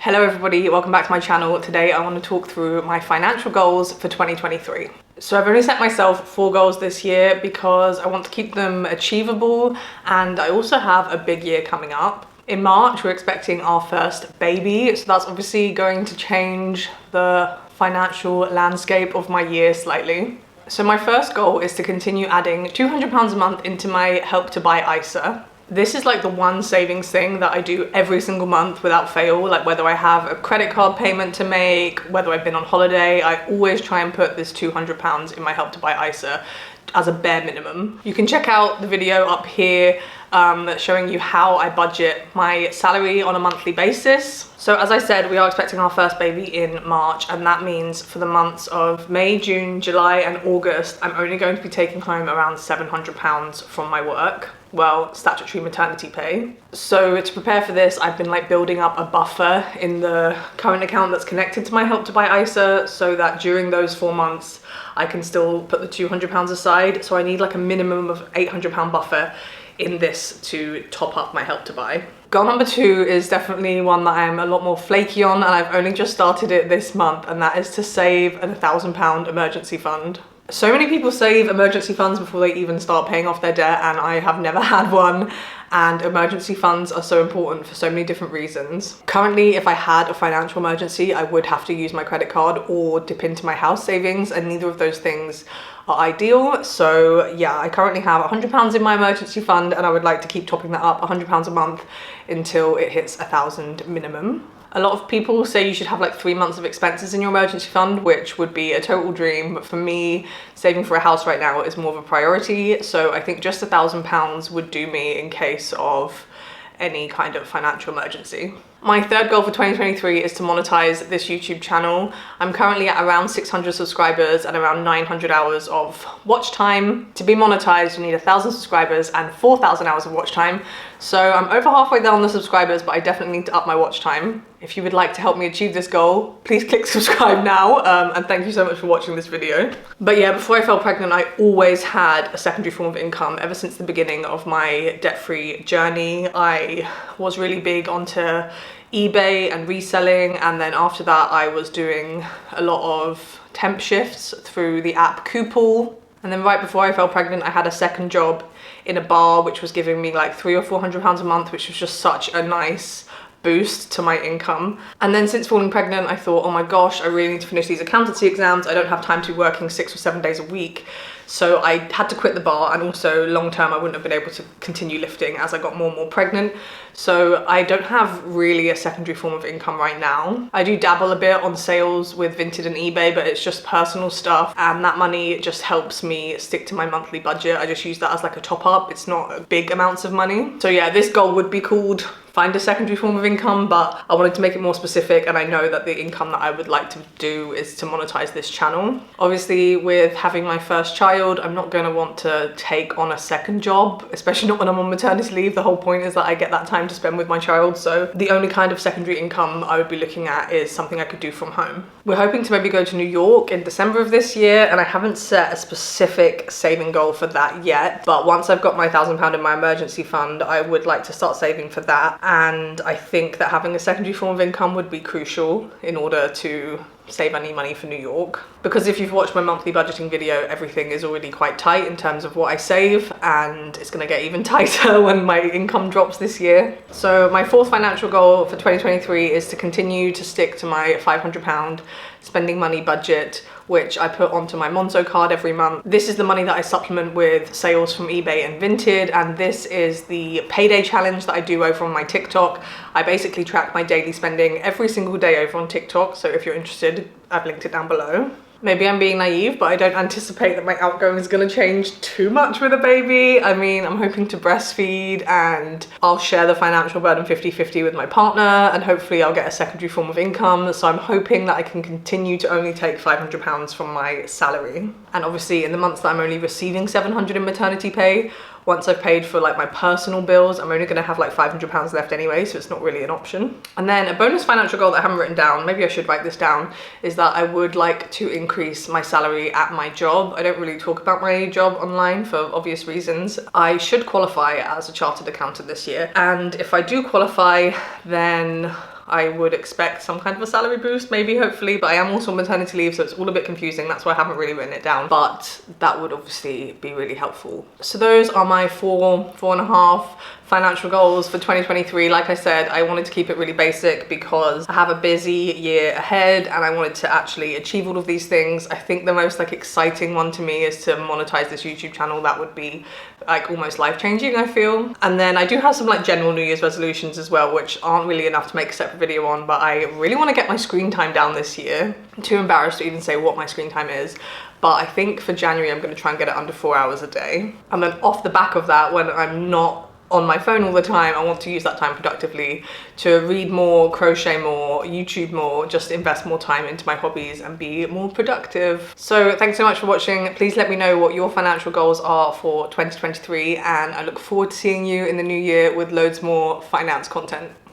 Hello everybody, welcome back to my channel. Today I want to talk through my financial goals for 2023. So I've only set myself 4 goals this year because I want to keep them achievable, and I also have a big year coming up. In March we're expecting our first baby, so that's obviously going to change the financial landscape of my year slightly. So my first goal is to continue adding £200 a month into my Help to Buy ISA. This is like the one savings thing that I do every single month without fail. Like whether I have a credit card payment to make, whether I've been on holiday, I always try and put this £200 in my Help to Buy ISA as a bare minimum. You can check out the video up here showing you how I budget my salary on a monthly basis. So as I said, we are expecting our first baby in March, and that means for the months of May, June, July and August, I'm only going to be taking home around £700 from my work. Well, statutory maternity pay. So to prepare for this, I've been like building up a buffer in the current account that's connected to my Help to Buy ISA so that during those 4 months, I can still put the £200 aside. So I need like a minimum of £800 buffer in this to top up my Help to Buy. Goal number 2 is definitely one that I'm a lot more flaky on, and I've only just started it this month, and that is to save a £1,000 emergency fund. So many people save emergency funds before they even start paying off their debt, and I have never had one, and emergency funds are so important for so many different reasons. Currently, if I had a financial emergency, I would have to use my credit card or dip into my house savings, and neither of those things are ideal. So yeah, I currently have £100 in my emergency fund, and I would like to keep topping that up £100 a month until it hits 1,000 minimum. A lot of people say you should have like 3 months of expenses in your emergency fund, which would be a total dream. But for me, saving for a house right now is more of a priority. So I think just £1,000 would do me in case of any kind of financial emergency. My third goal for 2023 is to monetize this YouTube channel. I'm currently at around 600 subscribers and around 900 hours of watch time. To be monetized, you need 1,000 subscribers and 4,000 hours of watch time. So I'm over halfway there on the subscribers, but I definitely need to up my watch time. If you would like to help me achieve this goal, please click subscribe now, and thank you so much for watching this video. But yeah, before I fell pregnant, I always had a secondary form of income ever since the beginning of my debt-free journey. I was really big onto eBay and reselling, and then after that I was doing a lot of temp shifts through the app Coupal. And then right before I fell pregnant, I had a second job in a bar which was giving me like £300 or £400 a month, which was just such a nice boost to my income. And then since falling pregnant, I thought, oh my gosh, I really need to finish these accountancy exams. I don't have time to be working 6 or 7 days a week. So I had to quit the bar, and also long term I wouldn't have been able to continue lifting as I got more and more pregnant. So I don't have really a secondary form of income right now. I do dabble a bit on sales with Vinted and eBay, but it's just personal stuff, and that money just helps me stick to my monthly budget. I just use that as like a top up. It's not big amounts of money. So yeah, this goal would be called find a secondary form of income, but I wanted to make it more specific, and I know that the income that I would like to do is to monetize this channel. Obviously, with having my first child, I'm not going to want to take on a second job, especially not when I'm on maternity leave. The whole point is that I get that time to spend with my child, so the only kind of secondary income I would be looking at is something I could do from home. We're hoping to maybe go to New York in December of this year, and I haven't set a specific saving goal for that yet, but once I've got my £1,000 in my emergency fund, I would like to start saving for that. And I think that having a secondary form of income would be crucial in order to save any money for New York. Because if you've watched my monthly budgeting video, everything is already quite tight in terms of what I save, and it's gonna get even tighter when my income drops this year. So my fourth financial goal for 2023 is to continue to stick to my £500 spending money budget, which I put onto my Monzo card every month. This is the money that I supplement with sales from eBay and Vinted, and this is the payday challenge that I do over on my TikTok. I basically track my daily spending every single day over on TikTok, so if you're interested, I've linked it down below. Maybe I'm being naive, but I don't anticipate that my outgoing is going to change too much with a baby. I mean, I'm hoping to breastfeed, and I'll share the financial burden 50-50 with my partner, and hopefully I'll get a secondary form of income. So I'm hoping that I can continue to only take £500 from my salary. And obviously in the months that I'm only receiving £700 in maternity pay, once I've paid for like my personal bills, I'm only gonna have like £500 left anyway, so it's not really an option. And then a bonus financial goal that I haven't written down, maybe I should write this down, is that I would like to increase my salary at my job. I don't really talk about my job online for obvious reasons. I should qualify as a chartered accountant this year, and if I do qualify, then I would expect some kind of a salary boost, maybe, hopefully, but I am also on maternity leave, so it's all a bit confusing. That's why I haven't really written it down, but that would obviously be really helpful. So those are my four and a half financial goals for 2023. Like I said, I wanted to keep it really basic because I have a busy year ahead and I wanted to actually achieve all of these things. I think the most like exciting one to me is to monetize this YouTube channel. That would be like almost life-changing, I feel. And then I do have some like general New Year's resolutions as well, which aren't really enough to make a separate video on, but I really want to get my screen time down this year. I'm too embarrassed to even say what my screen time is. But I think for January, I'm going to try and get it under 4 hours a day. And then off the back of that, when I'm not on my phone all the time, I want to use that time productively to read more, crochet more, YouTube more, just invest more time into my hobbies and be more productive. So thanks so much for watching. Please let me know what your financial goals are for 2023, and I look forward to seeing you in the new year with loads more finance content.